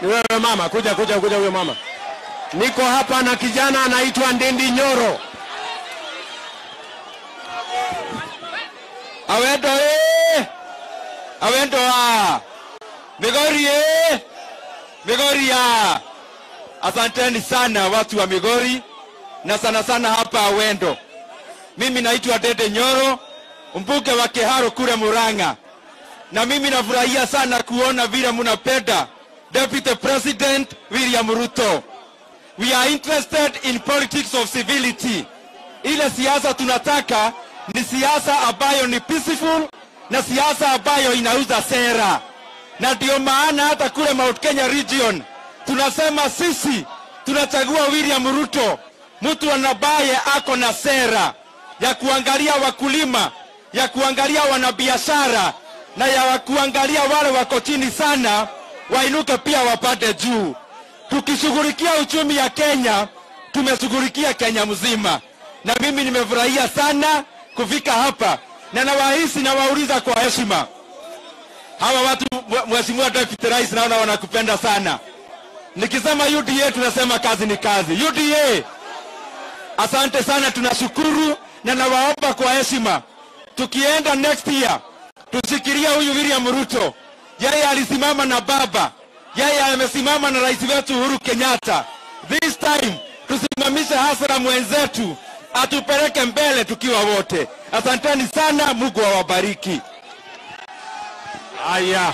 Wewe mama, kuja huyo mama. Niko hapa na kijana anaitwa Ndindi Nyoro. Awendo Awendo Migori Migori ya. Asanteni sana watu wa Migori na sana hapa Awendo. Mimi naitwa Ndindi Nyoro, mbunge wa Kiharo kule Murang'a. Na mimi nafurahia sana kuona vile mnapenda Deputy President William Ruto. We are interested in politics of civility. Ile siasa tunataka ni siasa ambayo ni peaceful na siasa ambayo inauza sera. Na ndio maana hata kule Mount Kenya region tunasema sisi tunachagua William Ruto, mtu anabaye ako na sera ya kuangalia wakulima, ya kuangalia wanabiashara na ya kuangalia wale wako chini sana wainuke pia wapate juu. Tukishughulikia uchumi ya Kenya, tumeshughulikia Kenya mzima. Na mimi nimefurahia sana kufika hapa na nawahisi na wauliza kwa heshima. Hawa watu, Mheshimiwa Deputy Rais, naona wanakupenda sana. Nikisema UDA tunasema kazi ni kazi. UDA, asante sana, tunashukuru na nawaomba kwa heshima, tukienda next year tusikiria huyu William Ruto. Yeye alisimama na baba, yeye amesimama na rais wetu Uhuru Kenyatta. This time tusimamishe hasara mwenzetu, atupeleke mbele tukiwa wote. Asanteni sana, Mungu awabariki. Aya.